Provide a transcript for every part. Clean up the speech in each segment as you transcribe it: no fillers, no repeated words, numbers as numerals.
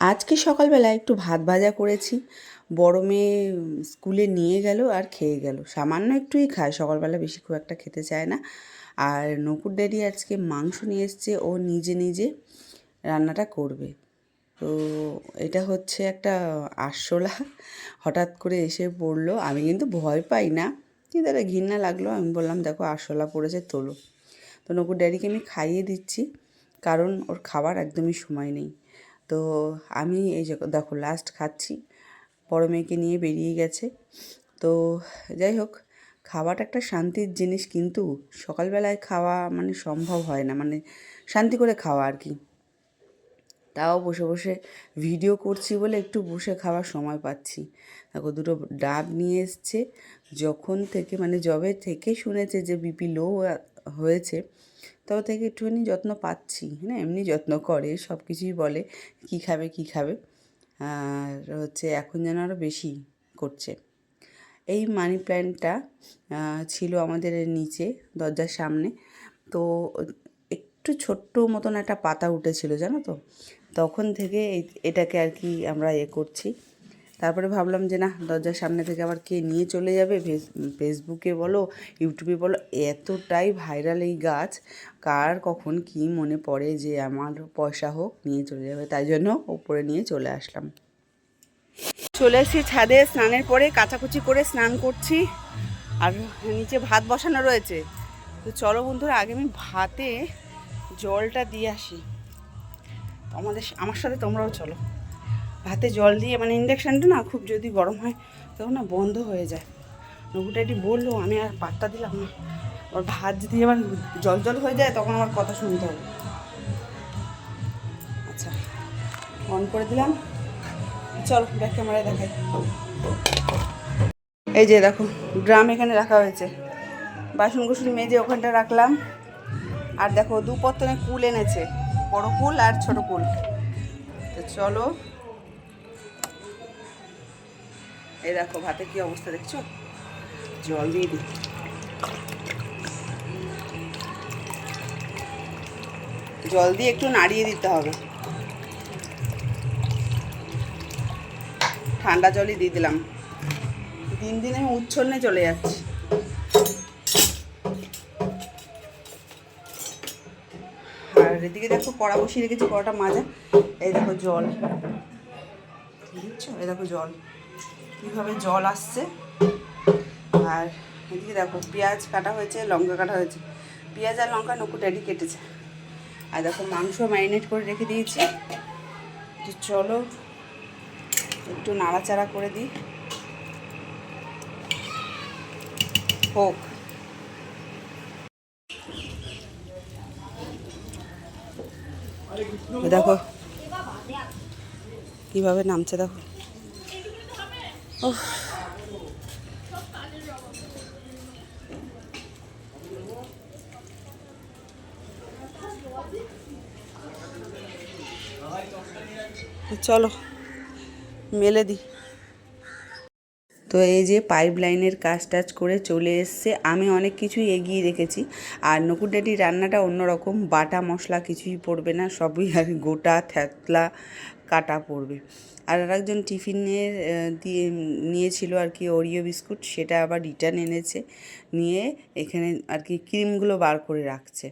আজকে সকালবেলা একটু ভাত ভাজা করেছি। বড় মেয়ে স্কুলে নিয়ে গেল আর খেয়ে গেল। সামান্য একটুই খায়, সকালবেলা বেশি খুব একটা খেতে চায় না। আর নকুর ড্যাডি আজকে মাংস নিয়ে এসছে, ও নিজে নিজে রান্নাটা করবে। তো এটা হচ্ছে একটা আরশোলা, হঠাৎ করে এসে পড়লো। আমি কিন্তু ভয় পাই না, কিন্তু একটা ঘৃণা লাগলো। আমি বললাম, দেখো আরশোলা পড়েছে, তোলো। তো নকুর ড্যাডিকে আমি খাইয়ে দিচ্ছি, কারণ ওর খাবার একদমই সময় নেই। তো আমি এই যে দেখো লাস্ট খাচ্ছি, বড় মেয়েকে নিয়ে বেরিয়ে গেছে। তো যাই হোক, খাওয়াটা একটা শান্তির জিনিস, কিন্তু সকালবেলায় খাওয়া মানে সম্ভব হয় না, মানে শান্তি করে খাওয়া আর কি। তাও বসে বসে ভিডিও করছি বলে একটু বসে খাওয়ার সময় পাচ্ছি। দেখো দুটো ডাব নিয়ে এসছে। যখন থেকে মানে জবে থেকে শুনেছে যে বিপি লো হয়েছে, তবে থেকে একটুখানি যত্ন পাচ্ছি। হ্যাঁ, এমনি যত্ন করে, সব কিছুই বলে কী খাবে কী খাবে। আর হচ্ছে এখন যেন আরও বেশি করছে। এই মানি প্ল্যান্টটা ছিল আমাদের নিচে দরজার সামনে। তো একটু ছোট্ট মতন একটা পাতা উঠেছিল, জানো তো। তখন থেকে এটাকে আর কি আমরা করছি। তারপরে ভাবলাম যে না, দরজার সামনে থেকে আবার কে নিয়ে চলে যাবে। ফেসবুকে বলো, ইউটিউবে বলো, এতটাই ভাইরাল এই গাছ, কার কখন কি মনে পড়ে যে আমার পয়সা হোক নিয়ে চলে যাবে। তাই জন্য ওপরে নিয়ে চলে আসলাম। চলে এসেছি ছাদে, স্নানের পরে কাচাকুচি করে স্নান করছি। আর নিচে ভাত বসানো রয়েছে। তো চলো বন্ধুরা, আগে আমি ভাতে জলটা দিয়ে আসি। আমার সাথে তোমরাও চলো। ভাতে জল দিয়ে, মানে ইন্ডাকশানটা না খুব যদি গরম হয় তখন না বন্ধ হয়ে যায়। নকুটা এটি বললো, আমি আর পাত্তা দিলাম না। আর ভাত যদি আবার জল জল হয়ে যায় তখন আমার কথা শুনতে হবে। আচ্ছা, অন করে দিলাম। চলো ব্যাক ক্যামেরায় দেখাই। এই যে দেখো, ড্রাম এখানে রাখা হয়েছে, বাসন কুসন মেজে ওখানটা রাখলাম। আর দেখো দু পত্তনে কুল এনেছে, বড় কুল আর ছোট কুল। তো চলো, এই দেখো ভাতের কি অবস্থা দেখছো। জল দিয়ে দিই। জল দিয়ে একটু নাড়িয়ে দিতে হবে। ঠান্ডা জলই দিয়ে দিলাম। দিন দিন আমি উচ্ছন্নে চলে যাচ্ছি। আর এদিকে দেখো কড়া বসিয়ে রেখেছি, কড়াটা মাজা। এই দেখো জল, বুঝছো, এই দেখো জল কীভাবে জল আসছে। আর এদিকে দেখো পেঁয়াজ কাটা হয়েছে, লঙ্কা কাটা হয়েছে। পেঁয়াজ আর লঙ্কা নকুর ড্যাডি কেটেছে। আর দেখো মাংস ম্যারিনেট করে রেখে দিয়েছি। চলো একটু নাড়াচাড়া করে দিই, হোক। দেখো কিভাবে নামছে, দেখো। ও চলো মেলে দিই। তো এই যে পাইপ লাইনের কাজ টাজ করে চলে এসছে। আমি অনেক কিছুই এগিয়ে রেখেছি। আর নকুর ড্যাডি রান্নাটা অন্যরকম, বাটা মশলা কিছুই পড়বে না, সবই আর গোটা থ্যাতলা কাটা পড়বে। আর একজন টিফিনের দিয়ে নিয়েছিল আর কি ওরিও বিস্কুট, সেটা আবার রিটার্ন এনেছে, নিয়ে এখানে আর কি ক্রিমগুলো বার করে রাখছে।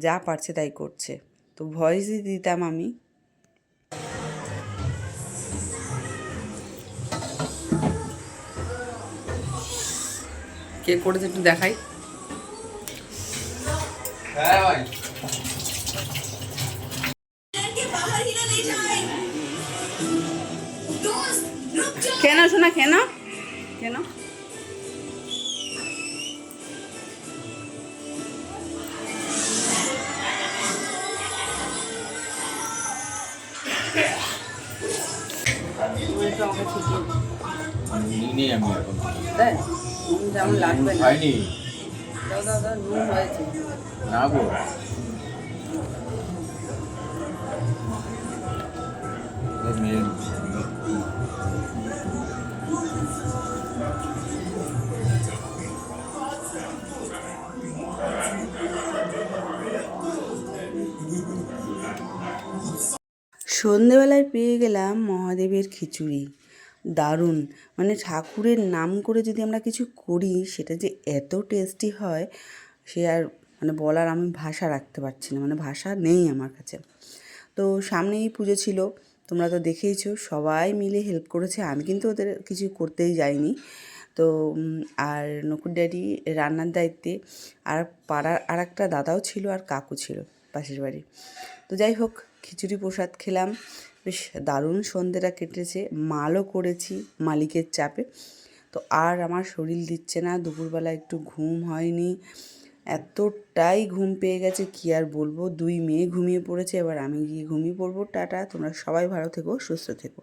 যা পারছে তাই করছে। তো ভয়েসই দিতাম আমি। কে করেছে একটু দেখাই। কেন শোনা, কেন কেন আমাকে ঠিকই তাই নুন যেমন লাগবে না। দাও দাও দাও, নুন হয়েছে না গো। সন্ধেবেলায় পেয়ে গেলাম মহাদেবের খিচুড়ি। দারুণ! মানে ঠাকুরের নাম করে যদি আমরা কিছু করি সেটা যে এত টেস্টি হয় সে আর মানে বলার আমি ভাষা রাখতে পারছি না, মানে ভাষা নেই আমার কাছে। তো সামনেই পুজো ছিল, তোমরা তো দেখেইছো, সবাই মিলে হেল্প করেছে, আমি কিন্তু ওদের কিছু করতেই যাইনি। তো আর নকুর ড্যাডি রান্নার দায়িত্বে, আর পাড়ার আর একটা দাদাও ছিল আর কাকু ছিল পাশের বাড়ি। তো যাই হোক, খিচুড়ি প্রসাদ খেলাম, বেশ দারুণ সন্ধেটা কেটেছে, মালও করেছি মালিকের চাপে। তো আর আমার শরীর দিচ্ছে না, দুপুরবেলা একটু ঘুম হয়নি, এতটাই ঘুম পেয়ে গেছে কি আর বলবো। দুই মেয়ে ঘুমিয়ে পড়েছে, এবার আমি গিয়ে ঘুমিয়ে পড়বো। টাটা, তোমরা সবাই ভালো থেকো, সুস্থ থেকো।